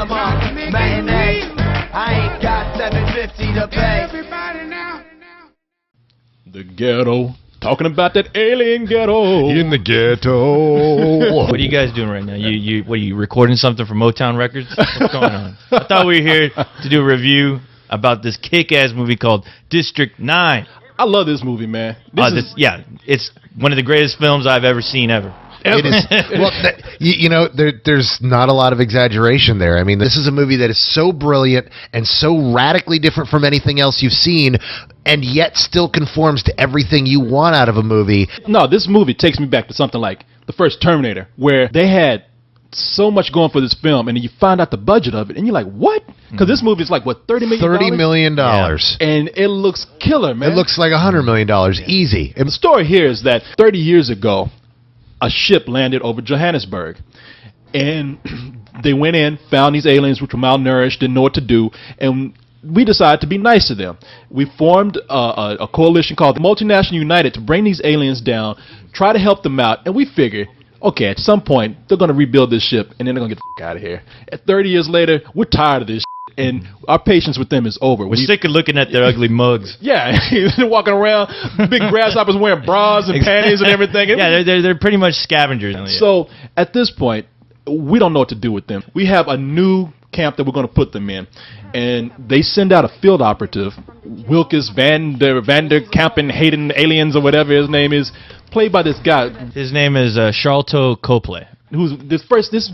Panama matinee. I ain't got $7.50 to pay. The ghetto. Talking about that alien ghetto. In the ghetto. What are you guys doing right now? What are you recording something for Motown Records? What's going on? I thought we were here to do a review about this kick-ass movie called District 9. I love this movie, man. It's one of the greatest films I've ever seen ever. It is. Well, there's not a lot of exaggeration there. I mean, this is a movie that is so brilliant and so radically different from anything else you've seen, and yet still conforms to everything you want out of a movie. No, this movie takes me back to something like the first Terminator, where they had so much going for this film, and then you find out the budget of it, and you're like, what? Because this movie is like, what, $30 million? $30 million. Yeah. And it looks killer, man. It looks like $100 million, easy. And the story here is that 30 years ago, a ship landed over Johannesburg, and they went in, found these aliens which were malnourished, didn't know what to do, and we decided to be nice to them. We formed a coalition called the Multinational United to bring these aliens down, try to help them out, and we figured, okay, at some point, they're going to rebuild this ship, and then they're going to get the f*** out of here. At 30 years later, we're tired of this shit, and our patience with them is over. We're sick of looking at their ugly mugs. Yeah, they're walking around, big grasshoppers wearing bras and panties and everything. Yeah, they're pretty much scavengers. So, at this point, we don't know what to do with them. We have a new camp that we're going to put them in, and they send out a field operative, Wilkes Van der Kampen Hayden Aliens or whatever his name is, played by this guy. His name is Charlton Copley, who's this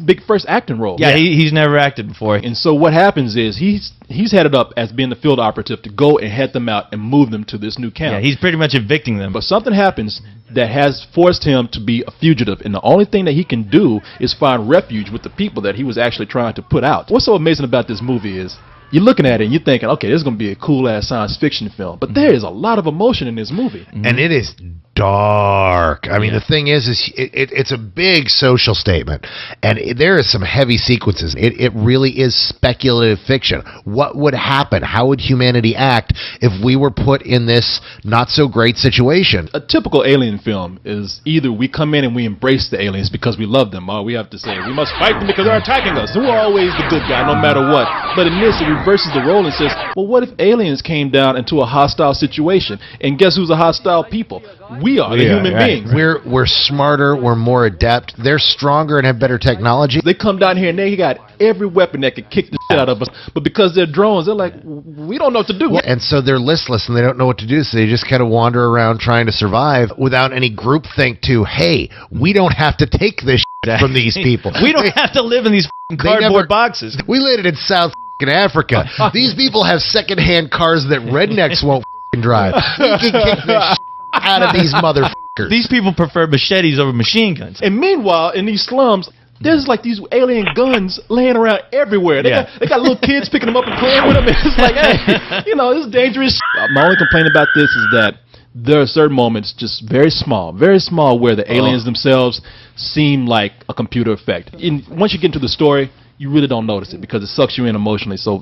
big first acting role. Yeah, he's never acted before. And so what happens is he's headed up as being the field operative to go and head them out and move them to this new camp. Yeah, he's pretty much evicting them. But something happens that has forced him to be a fugitive, and the only thing that he can do is find refuge with the people that he was actually trying to put out. What's so amazing about this movie is you're looking at it and you're thinking, okay, this is going to be a cool-ass science fiction film. But there is a lot of emotion in this movie. And it is dark. I mean, the thing is it's a big social statement, and there is some heavy sequences. It really is speculative fiction. What would happen? How would humanity act if we were put in this not-so-great situation? A typical alien film is either we come in and we embrace the aliens because we love them, or we have to say, we must fight them because they're attacking us. We're always the good guy, no matter what. But in this, it reverses the role and says, well, what if aliens came down into a hostile situation? And guess who's a hostile people? We are, the human beings. We're smarter, we're more adept, they're stronger and have better technology. They come down here and they got every weapon that could kick the shit out of us, but because they're drones, they're like, we don't know what to do. And so they're listless and they don't know what to do, so they just kind of wander around trying to survive without any groupthink to, hey, we don't have to take this shit from these people. We don't have to live in these cardboard boxes. We landed in South Africa. These people have secondhand cars that rednecks won't drive. We can kick this shit out of these motherfuckers. These people prefer machetes over machine guns. And meanwhile, in these slums, there's like these alien guns laying around everywhere. They got little kids picking them up and playing with them. It's like, hey, this is dangerous. My only complaint about this is that there are certain moments, just very small, where the aliens themselves seem like a computer effect. Once you get into the story, you really don't notice it because it sucks you in emotionally so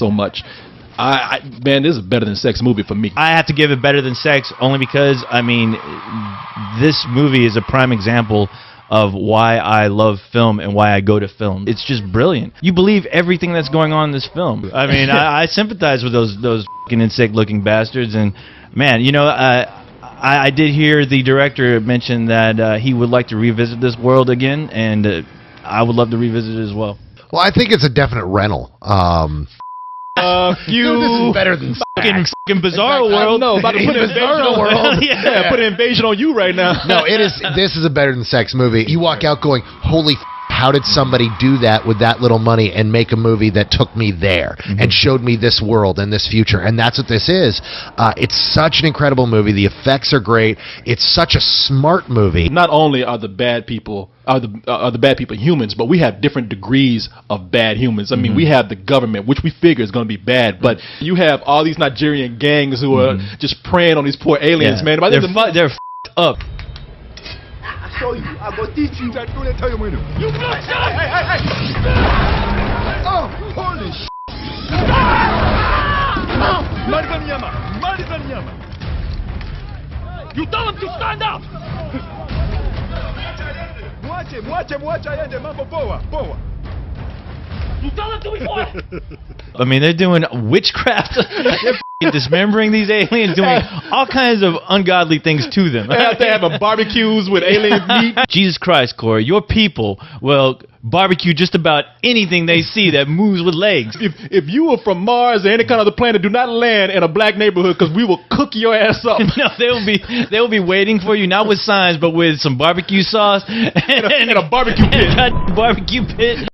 much. Man, this is a better than sex movie for me. I have to give it better than sex only because, I mean, this movie is a prime example of why I love film and why I go to film. It's just brilliant. You believe everything that's going on in this film. I mean, I sympathize with those fucking insect-looking bastards. And, man, I did hear the director mention that he would like to revisit this world again, and I would love to revisit it as well. Well, I think it's a definite rental. This is better than fucking Bizarre World. No, about to put an invasion on world. Put an invasion on you right now. No, this is a better than sex movie. You walk out going, holy how did somebody do that with that little money and make a movie that took me there and showed me this world and this future? And that's what this is. It's such an incredible movie. The effects are great. It's such a smart movie. Not only are the bad people humans, but we have different degrees of bad humans. I mean, we have the government, which we figure is going to be bad, but you have all these Nigerian gangs who are just preying on these poor aliens, man. They're f***ed up. Show you. I go teach you. You oh, holy shit. You tell him to stand up. Mwache aende mambo poa. I mean, they're doing witchcraft. They're f***ing dismembering these aliens, doing all kinds of ungodly things to them. They're having barbecues with alien meat. Jesus Christ, Corey, your people will barbecue just about anything they see that moves with legs. If you were from Mars or any kind of other planet, do not land in a black neighborhood because we will cook your ass up. No, they'll be waiting for you, not with signs, but with some barbecue sauce in a barbecue pit. Barbecue pit